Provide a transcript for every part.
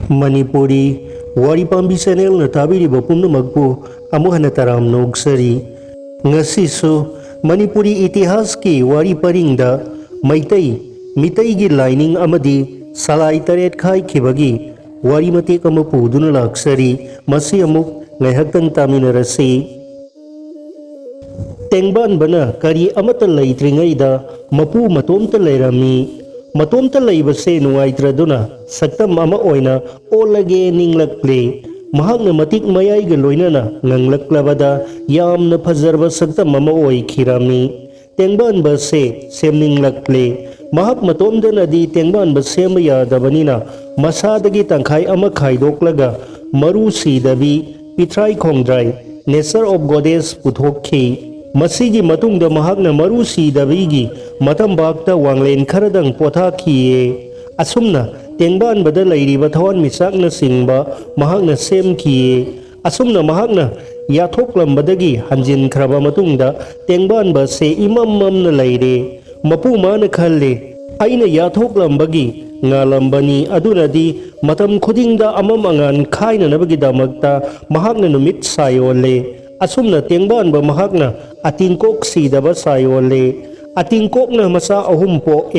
Manipuri Wari Pambi Channel na tabiriba pumnamakpu amuh hana taram nogsari ngasisu Manipuri itihas ki wari paringda Mitai gi lining amadi salai taret khai khibagi wari matek ama puduna laksari masi amuk ngaihaktan taminarasi Tengban bana kari amata laitringaida mapu matomta lairami matomta laibase nuaitraduna saktam ama oina olage ninglakle mahakna matik mayaiga loinana nganglaklabada yamna fazarba saktam ama oikhirami Tengban base semninglakle mahak matomdanadi Tengban base yadabanina masadagi tangkhai ama khaidoklaga maru sidabi Pitrai Khongdrai Nature of Goddess puthokhi Masigi matungda mahakna maru sidabigi matambakta wanglen kharadang pothakhiye asumna Tengban bada lairiba thawan misakna singba mahakna semkhiye asumna mahakna yathoklambadagi hanjin khraba matungda Tengban ba se imamna laire mapu mana khalle aina yathoklambagi ngalambani adunadi matam khudingda amam angan khaina nabagi damakta mahakna numit sayole asumna Tengban ba mahakna atingkok sidaba sayole atingkok na masa ahum po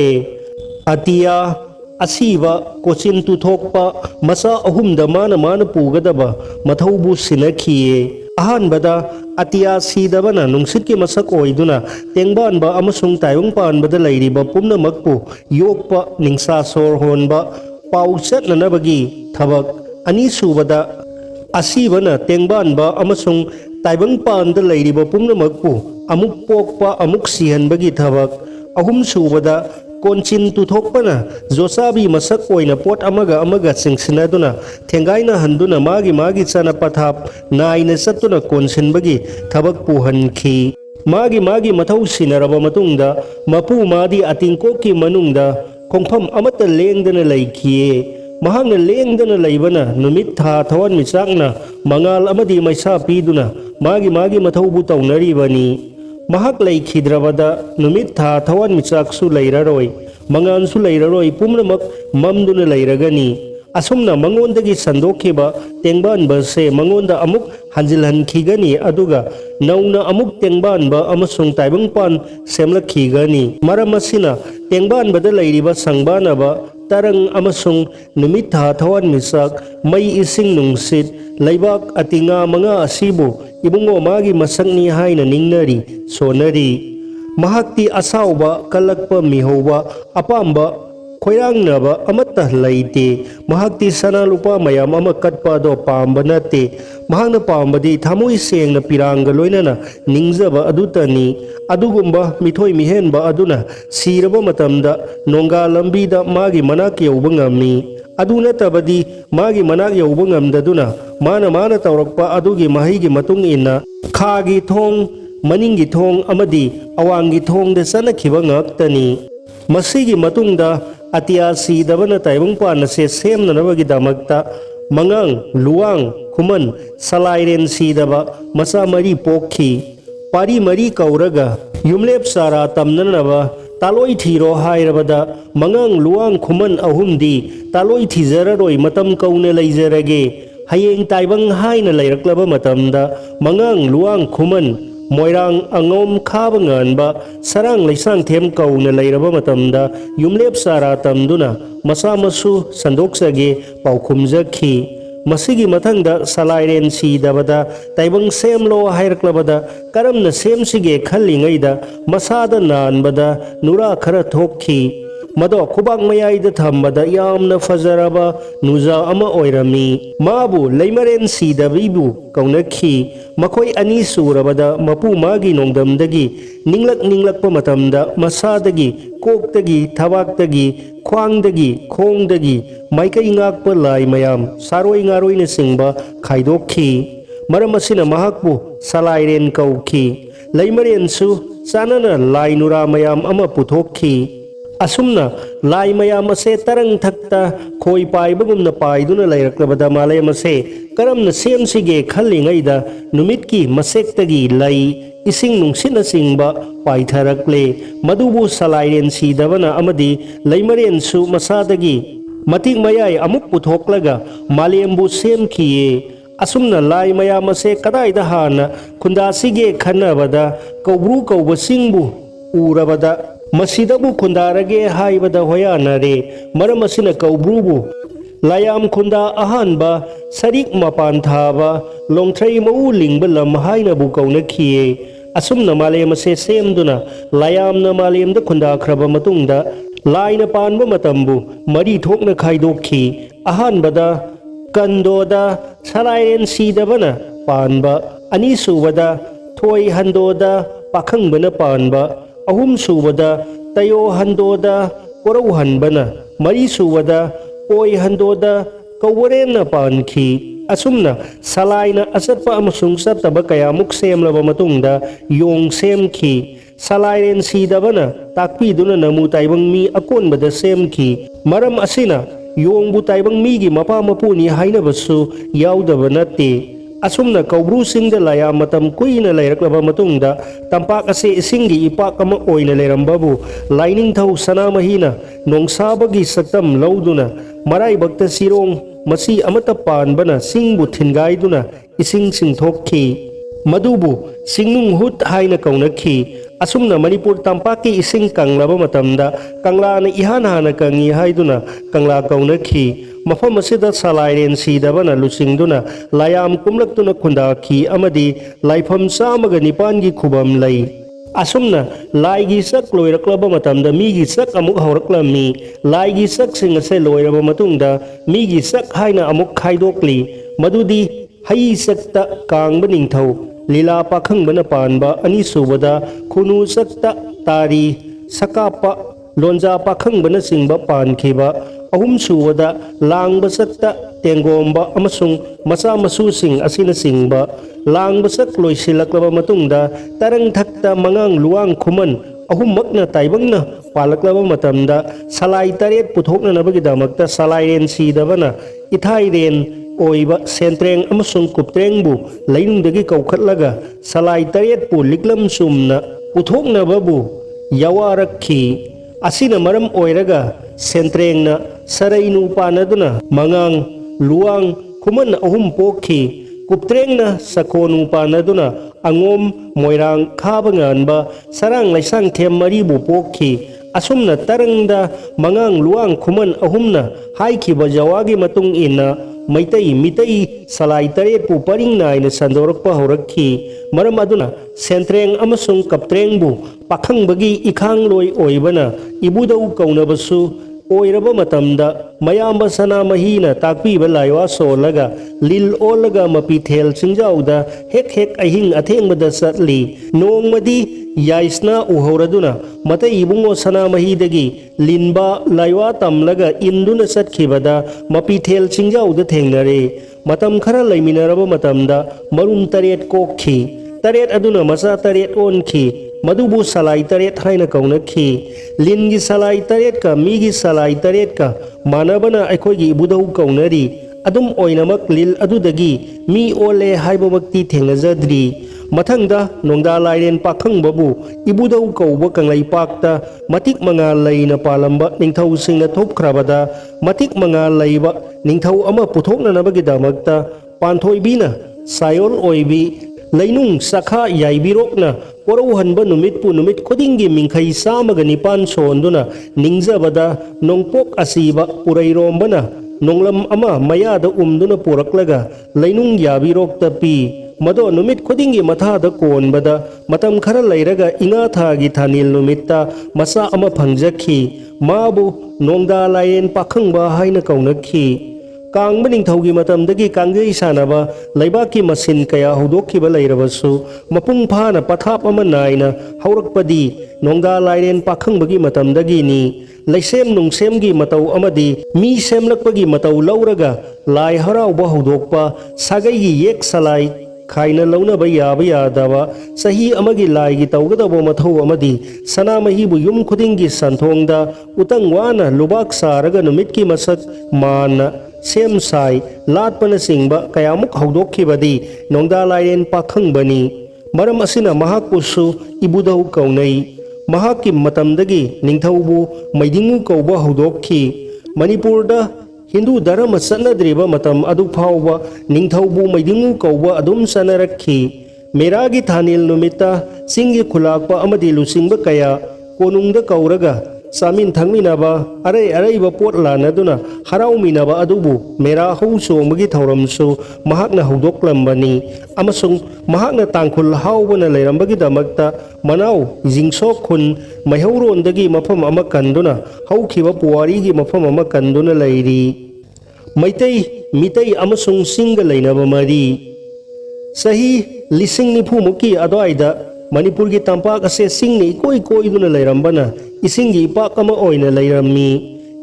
atia asiba kochin tuthokpa masa ahum da mana pugadaba mathaubu sinakhiye ahanbada atia sidaba na nungsit ki masak oiduna Tengban ba amasung tayong panbada lairiba pumnamakpu yokpa ningsa sor honba pauset na nabagi thabak ani subada asibana Tengban ba amasung taibang panda lairiba pumnamakpu amuk pokpa amuk sihanbagi thabak ahum subada konchin tuthokpana josabi masak oina pot amaga singsinaduna thengaina handuna magi chana pathap naina satuna konsinbagi thabak puhankhi magi mathau sinaraba matungda mapu madi atingkoki manungda khongpham amata lengdana laikhiye mahakna lengdana laibana numit tha thawan misakna mangal amadi maisa piduna magi mathaubu taunaribani mahak laikhidrabada numit tha thawan misaksu lairaroi mangansu lairaroi pumnamak mamduna lairagani asumna mangondagi sandokhiba Tengban ba se mangonda amuk hanjilhankhigani aduga nauna amuk Tengban ba amasung taibang pan semlakhigani maramasina Tengban bada lairiba sangbana ba tarang amasung numit tha thawan misak mai ising nungsit laibak atinga mga asibu ibungo magi masakni haina ningnari sonari mahakti asawba kalakpa mihawba apamba khoirangnaba amata laite mahakti sana lupa mayam ama katpa do pamba nate mahakna pambadi thamoi sengna piranga loinana ningjaba adutani adugumba mithoi mihenba aduna siraba matamda nonga lambida magi manak yauba ngammi aduna tabadi magi manak yauba ngamdaduna mana tawrakpa adugi mahigi matung inna khagi thong maningi thong amadi awangi thong de sanakhiba ngaktani masigi matungda atia sidabana taibang pana se semna nabagi damakta mangang luang khuman salairen sidaba masa mari pokhi pari mari kauraga yumlep sara tamnanaba taloi thiro hairabada mangang luang khuman ahumdi taloi thizararoi matam kaune leijarage hayeng taibang haina leiraklaba matamda mangang luang khuman moirang angom khabanganba sarang leisang them kauna leiraba matamda yumlep sara tamduna masa masu sandoksage paukhumjakhi masigi mathangda salairen sidabada taibang semlo hairaklabada karamna semsige khallingaida masada nanbada nura khara thokhi mado khubang mayaida thambada yamna fazaraba nuja ama oirami mabu leimaren sidabibu kaunakhi makhoi ani surabada mapu magi nongdamdagi ninglakpa matamda masadagi koktagi thabaktagi khwangdagi khongdagi maikai ngakpa lai mayam saroi ngaroi na singba khaidokhi maram asina mahakbu salairen kaukhi leimaren su sanana lai nura mayam ama puthokhi asumna lai mayam ase tarang thakta khoi paibagumna paiduna lairaklabada malay mase karamna semsige khallingaida numitki masektagi lai ising nungsina singba paitharakle madubu salairen sidabana amadi leimaren su masadagi matik mayai amuk puthoklaga malembu semkhiye asumna lai mayam ase kadaida hana khundasige khanabada kaubru kaubasingbu urabada masidabu khundarage haibada hoyanare maram asina kaubrubu layam khunda ahanba sarik mapan thaba longthrei mau lingba lam hainabu kaunakhiye asumna malem ase semduna layamna malemda khunda khraba matungda laina panba matambu mari thokna khaidokhi ahanbada kandoda salairen sidabana panba ani subada thoi handoda pakhangbana panba ahum subada tayo handoda korau hanbana mari subada oi handoda kawrena pankhi asumna salaina asatpa amasung sataba kayamuk semlaba matungda yong semkhi salairen sidabana takpiduna namu taibang mi akonbada semkhi maram asina yongbu taibang migi mapa mapuni hainabasu yaudaba natte asumna kaubru singda laya matam kuina lairaklaba matungda tampak ase isinggi ipak ama oina leirambabu laining thau sanamahina nongsabagi saktam lauduna marai bakta sirong masi amata panbana singbu thingaiduna ising singthokhi madubu singnung hut haina kaunakhi asumna manipur tampaki ising kanglaba matamda kanglana ihana kangi haiduna kangla kaunakhi mafam asida salairen sidabana lusingduna layam kumlaktuna khundakhi amadi laifam samaga nipangi khubam lei asumna laigi sak loiraklaba matamda migi sak amuk hauraklammi laigi sak sing ase loiraba matungda migi sak haina amuk khaidokli madudi hai sakta kangba ningthau lila pakhang panba ani subada khunu sakta tari sakapa lonja pakhang singba pankhiba ahum subada langba sakta tengomba amasung masa masu sing asina singba langba sak loisilaklaba matungda tarang thakta mangang luang khuman ahum makna taibangna palaklaba matamda salai taret puthokna nabagi damakta salairen sidabana ithairen oiba sentreng amasung kuptrengbu lainungdagi kaukhatlaga salai taret pu liklam sumna puthoknababu yawarakhi asina maram oiraga sentrengna sarainu panaduna mangang luang khuman ahum pokhi kuptrengna sakonu panaduna angom moirang khabanganba sarang laisang them maribu pokhi asumna tarangda mangang luang khuman ahumna haikhiba jawagi matung ina maitai mitai salai taret pu paring naina sandorakpa horakhi maram aduna sentreng amasung kaptrengbu pakhangbagi ikhang loi oibana ibudau kaunabasu oiraba matamda mayamba sana mahina takpiba laiwa solaga lil olaga mapithel singjauda hek hek ahing athengbada satli nongmadi yaisna uhoraduna mata ibungo sana mahidagi linba laiwa tamlaga induna satkhibada mapithel singjauda thengnare matam khara laiminaraba matamda marum taret kokhi taret aduna masa taret onki madubu salai taret haina kaunakhi lingi salai taret ka migi salai taret ka manabana aikhoigi ibudau kaunari adum oinamak lil adudagi mi ole haibamakti thengnajadri mathangda nongda lairen pakhangbabu ibudau kauba kanglai pakta matik manga laina palamba ningthau singna thopkhrabada matik manga laiba ningthau ama puthokna nabagi damakta panthoibina sayol oibi lainung sakha yaibirokna korau hanba numit pu numit khodingi mingkhai samaga nipan sonduna ningjabada nongpok asiba purairombana nonglam ama mayada umduna puraklaga lainung yabirokta pi mado numit khodingi mathada konbada matam khara lairaga inga thagi thanil numitta masa ama phangjakhi mabu nongda layen pakhangba haina kaunakhi Kang Maningthaugi matamdagi kangjai sanaba laibaki masin kaya hudokhiba leirabasu mapung phana pathap ama naina haurakpadi nongda lairen pakhangbagi matamdagi ni laisem nungsemgi matau amadi mi semlakpagi matau lauraga lai harauba hudokpa sagaigi yek salai khaina launaba yaba yadaba sahi amagi laigi taugadaba mathau amadi sanamahibu yum khudingi santhongda utang wana lubak saraga numitki masak mana sem sai latpana singba kayamuk haudokhibadi nongda lairen pakhangbani maram asina mahakpusu ibudau kaunai mahaki matamdagi ningthaubu maidingu kauba haudokhi ꯃꯅꯤꯄꯨꯔꯗ ꯍꯤꯟꯗꯨ ꯙꯔꯃ ꯆꯠꯅꯗ꯭ꯔꯤꯕ ꯃꯇꯝ ꯑꯗꯨ ꯐꯥꯎꯕ ꯅꯤꯡꯊꯧꯕꯨ ꯃꯩꯗꯤꯡꯉꯨ ꯀꯧꯕ ꯑꯗꯨꯝ ꯆꯠꯅꯔꯛꯈꯤ꯫ ꯃꯦꯔꯥꯒꯤ ꯊꯥꯅꯤꯜ ꯅꯨꯃꯤꯠꯇ ꯆꯤꯡꯒꯤ ꯈꯨꯜꯂꯥꯛꯄ ꯑꯃꯗꯤ ꯂꯨꯆꯤꯡꯕ ꯀꯌꯥ ꯀꯣꯅꯨꯡꯗ ꯀꯧꯔꯒ ꯆꯥꯃꯤꯟ ꯊꯛꯃꯤꯟꯅꯕ, ꯑꯔꯩ ꯑꯔꯩꯕ ꯄꯣꯠ ꯂꯥꯟꯅꯗꯨꯅ ꯍꯔꯥꯎꯃꯤꯟꯅꯕ ꯑꯗꯨꯕꯨ ꯃꯦꯔꯥ ꯍꯧ ꯆꯣꯡꯕꯒꯤ ꯊꯧꯔꯝꯁꯨ ꯃꯍꯥꯛꯅ ꯍꯧꯗꯣꯛꯂꯝꯕꯅꯤ ꯑꯃꯁꯨꯡ ꯃꯍꯥꯛꯅ ꯇꯥꯡꯈꯨꯜ ꯍꯥꯎꯕꯅ ꯂꯩꯔꯝꯕꯒꯤꯗꯃꯛꯇ ꯃꯅꯥꯎ ꯖꯤꯡꯁꯣꯛ ꯈꯨꯟ ꯃꯩꯍꯧꯔꯣꯟꯗꯒꯤ ꯃꯐꯝ ꯑꯃ ꯀꯟꯗꯨꯅ ꯍꯧꯈꯤꯕ ꯄꯨꯋꯥꯔꯤꯒꯤ ꯃꯐꯝ ꯑꯃ ꯀꯟꯗꯨꯅ ꯂꯩꯔꯤ꯫ ꯃꯩꯇꯩ, ꯃꯤꯇꯩ ꯑꯃꯁꯨꯡ ꯆꯤꯡꯒ ꯂꯩꯅꯕ ꯃꯔꯤ꯫ ꯆꯍꯤ 90,000ꯃꯨꯛꯀꯤ ꯑꯗ꯭ꯋꯥꯏꯗ ꯃꯅꯤꯄꯨꯔꯒꯤ ꯇꯝꯄꯥꯛ ꯑꯁꯦ ꯆꯤꯡꯅ ꯏꯀꯣꯏ ꯀꯣꯏꯗꯨꯅ ꯂꯩꯔꯝꯕꯅ ꯏꯁꯤꯡꯒꯤ ꯏꯄꯥꯛ ꯑꯃ ꯑꯣꯏꯅ ꯂꯩꯔꯝꯃꯤ꯫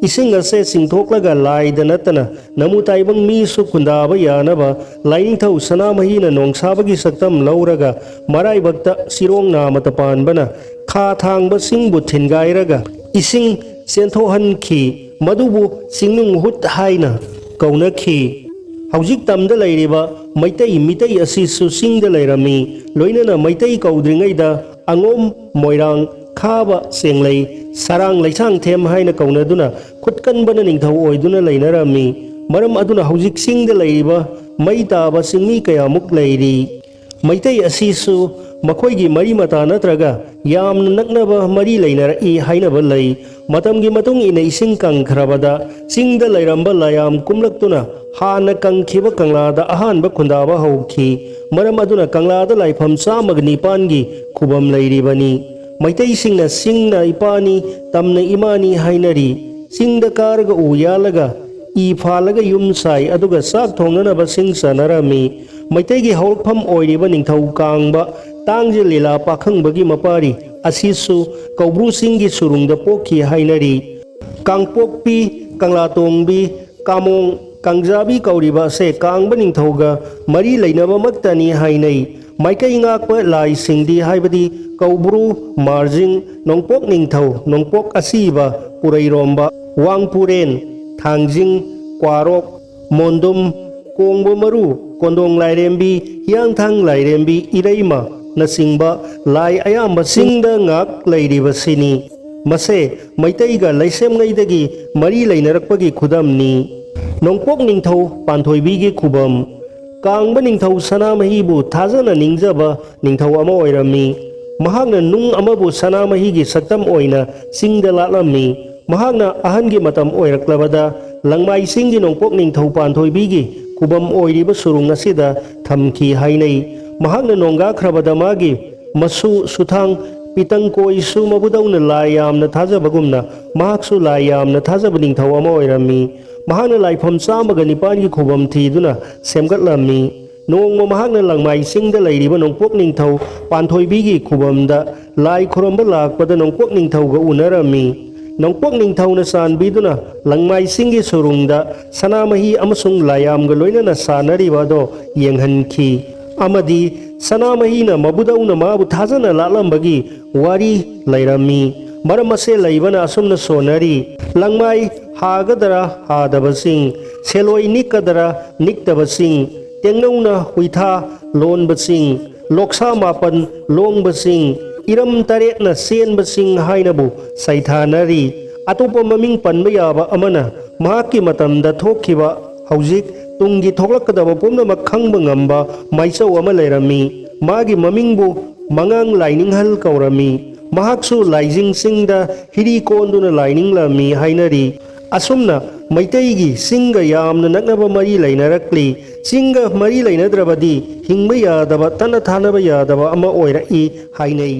ꯏꯁꯤꯡ ꯑꯁꯦ ꯆꯤꯡꯊꯣꯛꯂꯒ ꯂꯥꯏꯗ ꯅꯠꯇꯅ ꯅꯃꯨ ꯇꯥꯏꯕꯪ ꯃꯤꯁꯨ ꯈꯨꯟꯗꯥꯕ ꯌꯥꯅꯕ ꯂꯥꯏꯅꯤꯡꯊꯧ ꯁꯅꯥꯃꯍꯤꯅ ꯅꯣꯡꯁꯥꯕꯒꯤ ꯁꯛꯇꯝ ꯂꯧꯔꯒ ꯃꯔꯥꯏꯕꯛꯇ ꯆꯤꯔꯣꯡ ꯅꯥꯃꯇ ꯄꯥꯟꯕꯅ ꯈꯥ ꯊꯥꯡꯕ ꯆꯤꯡꯕꯨ ꯊꯤꯟꯒꯥꯏꯔꯒ ꯏꯁꯤꯡ ꯆꯦꯟꯊꯣꯛꯍꯟꯈꯤ, ꯃꯗꯨꯕꯨ ꯆꯤꯡꯅꯨꯡ ꯍꯨꯠ ꯍꯥꯏꯅ ꯀꯧꯅꯈꯤ꯫ ꯍꯧꯖꯤꯛ ꯇꯝꯗ ꯂꯩꯔꯤꯕ ꯃꯩꯇꯩ, ꯃꯤꯇꯩ ꯑꯁꯤꯁꯨ ꯆꯤꯡꯗ ꯂꯩꯔꯝꯃꯤ꯫ ꯂꯣꯏꯅꯅ ꯃꯩꯇꯩ ꯀꯧꯗ꯭ꯔꯤꯉꯩꯗ ꯑꯉꯣꯝ, ꯃꯣꯏꯔꯥꯡ, ꯈꯥꯕ, ꯆꯦꯡꯂꯩ, ꯁꯔꯥꯡ, ꯂꯩꯁꯥꯡꯊꯦꯝ ꯍꯥꯏꯅ ꯀꯧꯅꯗꯨꯅ ꯈꯨꯠ ꯀꯟꯕꯅ ꯅꯤꯡꯊꯧ ꯑꯣꯏꯗꯨꯅ ꯂꯩꯅꯔꯝꯃꯤ꯫ ꯃꯔꯝ ꯑꯗꯨꯅ ꯍꯧꯖꯤꯛ ꯆꯤꯡꯗ ꯂꯩꯔꯤꯕ ꯃꯩ ꯇꯥꯕ ꯆꯤꯡꯃꯤ ꯀꯌꯥꯃꯨꯛ ꯂꯩꯔꯤ꯫ ꯃꯩꯇꯩ ꯑꯁꯤꯁꯨ ꯃꯈꯣꯏꯒꯤ ꯃꯔꯤ ꯃꯇꯥ ꯅꯠꯇ꯭ꯔꯒ ꯌꯥꯝꯅ ꯅꯛꯅꯕ ꯃꯔꯤ ꯂꯩꯅꯔꯛꯏ ꯍꯥꯏꯅꯕ ꯂꯩ꯫ ꯃꯇꯝꯒꯤ ꯃꯇꯨꯡ ꯏꯟꯅ ꯏꯁꯤꯡ ꯀꯪꯈ꯭ꯔꯕꯗ ꯆꯤꯡꯗ ꯂꯩꯔꯝꯕ ꯂꯥꯌꯥꯝ ꯀꯨꯝꯂꯛꯇꯨꯅ ꯍꯥꯟꯅ ꯀꯪꯈꯤꯕ ꯀꯪꯂꯥꯗ ꯑꯍꯥꯟꯕ ꯈꯨꯟꯗꯥꯕ ꯍꯧꯈꯤ꯫ ꯃꯔꯝ ꯑꯗꯨꯅ ꯀꯪꯂꯥꯗ ꯂꯥꯏꯐꯝ 109ꯒꯤ ꯈꯨꯕꯝ ꯂꯩꯔꯤꯕꯅꯤ꯫ ꯃꯩꯇꯩꯁꯤꯡꯅ ꯆꯤꯡꯅ ꯏꯄꯥꯅꯤ, ꯇꯝꯅ ꯏꯃꯥꯅꯤ ꯍꯥꯏꯅꯔꯤ꯫ ꯆꯤꯡꯗ ꯀꯥꯔꯒ ꯎ ꯌꯥꯜꯂꯒ ꯏ ꯐꯥꯜꯂꯒ ꯌꯨꯝ ꯁꯥꯏ, ꯑꯗꯨꯒ ꯆꯥꯛ ꯊꯣꯡꯅꯅꯕ ꯁꯤꯡ ꯆꯥꯅꯔꯝꯃꯤ꯫ ꯃꯩꯇꯩꯒꯤ ꯍꯧꯔꯛꯐꯝ ꯑꯣꯏꯔꯤꯕ ꯅꯤꯡꯊꯧ ꯀꯥꯡꯕ ꯇꯥꯡꯖ ꯂꯤꯂꯥ ꯄꯥꯈꯪꯕꯒꯤ ꯃꯄꯥꯔꯤ ꯑꯁꯤꯁꯨ ꯀꯧꯕ꯭ꯔꯨ ꯆꯤꯡꯒꯤ ꯁꯨꯔꯨꯡꯗ ꯄꯣꯛꯈꯤ ꯍꯥꯏꯅꯔꯤ꯫ ꯀꯥꯡꯄꯣꯛꯄꯤ, ꯀꯪꯂꯥꯇꯣꯡꯕꯤ, ꯀꯥꯃꯣꯡ, ꯀꯥꯡꯖꯥꯕꯤ ꯀꯧꯔꯤꯕ ꯑꯁꯦ ꯀꯥꯡꯕ ꯅꯤꯡꯊꯧꯒ ꯃꯔꯤ ꯂꯩꯅꯕꯃꯛꯇꯅꯤ ꯍꯥꯏꯅꯩ꯫ ꯃꯥꯏꯀꯩ ꯉꯥꯛꯄ ꯂꯥꯏꯁꯤꯡꯗꯤ ꯍꯥꯏꯕꯗꯤ ꯀꯧꯕ꯭ꯔꯨ, ꯃꯥꯔꯖꯤꯡ, ꯅꯣꯡꯄꯣꯛ ꯅꯤꯡꯊꯧ, ꯅꯣꯡꯄꯣꯛ ꯑꯁꯤꯕ, ꯄꯨꯔꯩꯔꯣꯝꯕ, ꯋꯥꯡꯄꯨꯔꯦꯟ, ꯊꯥꯡꯖꯤꯡ, ꯀ꯭ꯋꯥꯔꯣꯛ, ꯃꯣꯟꯗꯨꯝ, ꯀꯣꯡꯕ ꯃꯔꯨ, ꯀꯣꯟꯗꯣꯡ ꯂꯥꯏꯔꯦꯝꯕꯤ, ꯍꯤꯌꯥꯡꯊꯥꯡ ꯂꯥꯏꯔꯦꯝꯕꯤ, ꯏꯔꯩꯃ ꯅꯆꯤꯡꯕ ꯂꯥꯏ ꯑꯌꯥꯝꯕ ꯆꯤꯡꯗ ꯉꯥꯛ ꯂꯩꯔꯤꯕꯁꯤꯅꯤ꯫ ꯃꯁꯦ ꯃꯩꯇꯩꯒ ꯂꯩꯁꯦꯝꯉꯩꯗꯒꯤ ꯃꯔꯤ ꯂꯩꯅꯔꯛꯄꯒꯤ ꯈꯨꯗꯝꯅꯤ꯫ ꯅꯣꯡꯄꯣꯛ ꯅꯤꯡꯊꯧ ꯄꯥꯟꯊꯣꯏꯕꯤꯒꯤ ꯈꯨꯕꯝ꯫ ꯀꯥꯡꯕ ꯅꯤꯡꯊꯧ ꯁꯅꯥꯃꯍꯤꯕꯨ ꯊꯥꯖꯅ ꯅꯤꯡꯖꯕ ꯅꯤꯡꯊꯧ ꯑꯃ ꯑꯣꯏꯔꯝꯃꯤ꯫ ꯃꯍꯥꯛꯅ ꯅꯨꯡ ꯑꯃꯕꯨ ꯁꯅꯥꯃꯍꯤꯒꯤ ꯁꯛꯇꯝ ꯑꯣꯏꯅ ꯆꯤꯡꯗ ꯂꯥꯠꯂꯝꯃꯤ꯫ ꯃꯍꯥꯛꯅ ꯑꯍꯟꯒꯤ ꯃꯇꯝ ꯑꯣꯏꯔꯛꯂꯕꯗ ꯂꯪꯃꯥꯏ ꯆꯤꯡꯒꯤ ꯅꯣꯡꯄꯣꯛ ꯅꯤꯡꯊꯧ ꯄꯥꯟꯊꯣꯏꯕꯤꯒꯤ ꯈꯨꯕꯝ ꯑꯣꯏꯔꯤꯕ ꯁꯨꯔꯨꯡ ꯑꯁꯤꯗ ꯊꯝꯈꯤ ꯍꯥꯏꯅꯩ꯫ ꯃꯍꯥꯛꯅ ꯅꯣꯡꯒꯥꯈ꯭ꯔꯕꯗ ꯃꯥꯒꯤ ꯃꯁꯨ ꯁꯨꯊꯥꯡ ꯄꯤꯇꯪꯀꯣꯏꯁꯨ ꯃꯕꯨꯗꯧꯅ ꯂꯥꯏ ꯌꯥꯝꯅ ꯊꯥꯖꯕꯒꯨꯝꯅ ꯃꯍꯥꯛꯁꯨ ꯂꯥꯏ ꯌꯥꯝꯅ ꯊꯥꯖꯕ ꯅꯤꯡꯊꯧ ꯑꯃ ꯑꯣꯏꯔꯝꯃꯤ꯫ ꯃꯍꯥꯛꯅ ꯂꯥꯏꯐꯝ 109ꯒꯤ ꯈꯨꯕꯝ ꯊꯤꯗꯨꯅ ꯁꯦꯝꯒꯠꯂꯝꯃꯤ꯫ ꯅꯣꯡꯃ ꯃꯍꯥꯛꯅ ꯂꯪꯃꯥꯏ ꯆꯤꯡꯗ ꯂꯩꯔꯤꯕ ꯅꯣꯡꯄꯣꯛ ꯅꯤꯡꯊꯧ ꯄꯥꯟꯊꯣꯏꯕꯤꯒꯤ ꯈꯨꯕꯝꯗ ꯂꯥꯏ ꯈꯨꯔꯨꯝꯕ ꯂꯥꯛꯄꯗ ꯅꯣꯡꯄꯣꯛ ꯅꯤꯡꯊꯧꯒ ꯎꯅꯔꯝꯃꯤ꯫ ꯅꯣꯡꯄꯣꯛ ꯅꯤꯡꯊꯧꯅ ꯆꯥꯟꯕꯤꯗꯨꯅ ꯂꯪꯃꯥꯏ ꯆꯤꯡꯒꯤ ꯁꯨꯔꯨꯡꯗ ꯁꯅꯥꯃꯍꯤ ꯑꯃꯁꯨꯡ ꯂꯥꯏꯌꯥꯝꯒ ꯂꯣꯏꯅꯅ ꯁꯥꯟꯅꯔꯤꯕ ꯑꯗꯣ ꯌꯦꯡꯍꯟꯈꯤ ꯑꯃꯗꯤ ꯁꯅꯥꯃꯍꯤꯅ ꯃꯕꯨꯗꯧꯅ ꯃꯥꯕꯨ ꯊꯥꯖꯅ ꯂꯥꯠꯂꯝꯕꯒꯤ ꯋꯥꯔꯤ ꯂꯩꯔꯝꯃꯤ꯫ ꯃꯔꯝ ꯑꯁꯦ ꯂꯩꯕꯅ ꯑꯁꯨꯝꯅ ꯁꯣꯟꯅꯔꯤ: ꯂꯪꯃꯥꯏ ꯍꯥꯒꯗꯔ ꯍꯥꯗꯕ ꯆꯤꯡ, ꯁꯦꯂꯣꯏ ꯅꯤꯛꯀꯗꯔ ꯅꯤꯛꯇꯕ ꯆꯤꯡ, ꯇꯦꯡꯅꯧꯅ ꯍꯨꯏꯊꯥ ꯂꯣꯟꯕ ꯆꯤꯡ, ꯂꯣꯛꯁꯥ 9 ꯂꯣꯡꯕ ꯆꯤꯡ, ꯏꯔꯝ 8ꯅ ꯆꯦꯟꯕ ꯆꯤꯡ ꯍꯥꯏꯅꯕꯨ ꯁꯩꯊꯥꯅꯔꯤ꯫ ꯑꯇꯣꯞꯄ ꯃꯃꯤꯡ ꯄꯟꯕ ꯌꯥꯕ ꯑꯃꯅ ꯃꯍꯥꯛꯀꯤ ꯃꯇꯝꯗ ꯊꯣꯛꯈꯤꯕ, ꯍꯧꯖꯤꯛ ꯇꯨꯡꯒꯤ ꯊꯣꯛꯂꯛꯀꯗꯕ ꯄꯨꯝꯅꯃꯛ ꯈꯪꯕ ꯉꯝꯕ ꯃꯥꯏꯆꯧ ꯑꯃ ꯂꯩꯔꯝꯃꯤ꯫ ꯃꯥꯒꯤ ꯃꯃꯤꯡꯕꯨ ꯃꯉꯥꯡ ꯂꯥꯏꯅꯤꯡꯍꯜ ꯀꯧꯔꯝꯃꯤ꯫ ꯃꯍꯥꯛꯁꯨ ꯂꯥꯏꯖꯤꯡ ꯆꯤꯡꯗ ꯍꯤꯔꯤ ꯀꯣꯟꯗꯨꯅ ꯂꯥꯏꯅꯤꯡꯂꯝꯃꯤ ꯍꯥꯏꯅꯔꯤ꯫ ꯑꯁꯨꯝꯅ ꯃꯩꯇꯩꯒꯤ ꯆꯤꯡꯒ ꯌꯥꯝꯅ ꯅꯛꯅꯕ ꯃꯔꯤ ꯂꯩꯅꯔꯛꯂꯤ꯫ ꯆꯤꯡꯒ ꯃꯔꯤ ꯂꯩꯅꯗ꯭ꯔꯕꯗꯤ ꯍꯤꯡꯕ ꯌꯥꯗꯕ, ꯇꯠꯅ ꯊꯥꯅꯕ ꯌꯥꯗꯕ ꯑꯃ ꯑꯣꯏꯔꯛꯏ ꯍꯥꯏꯅꯩ꯫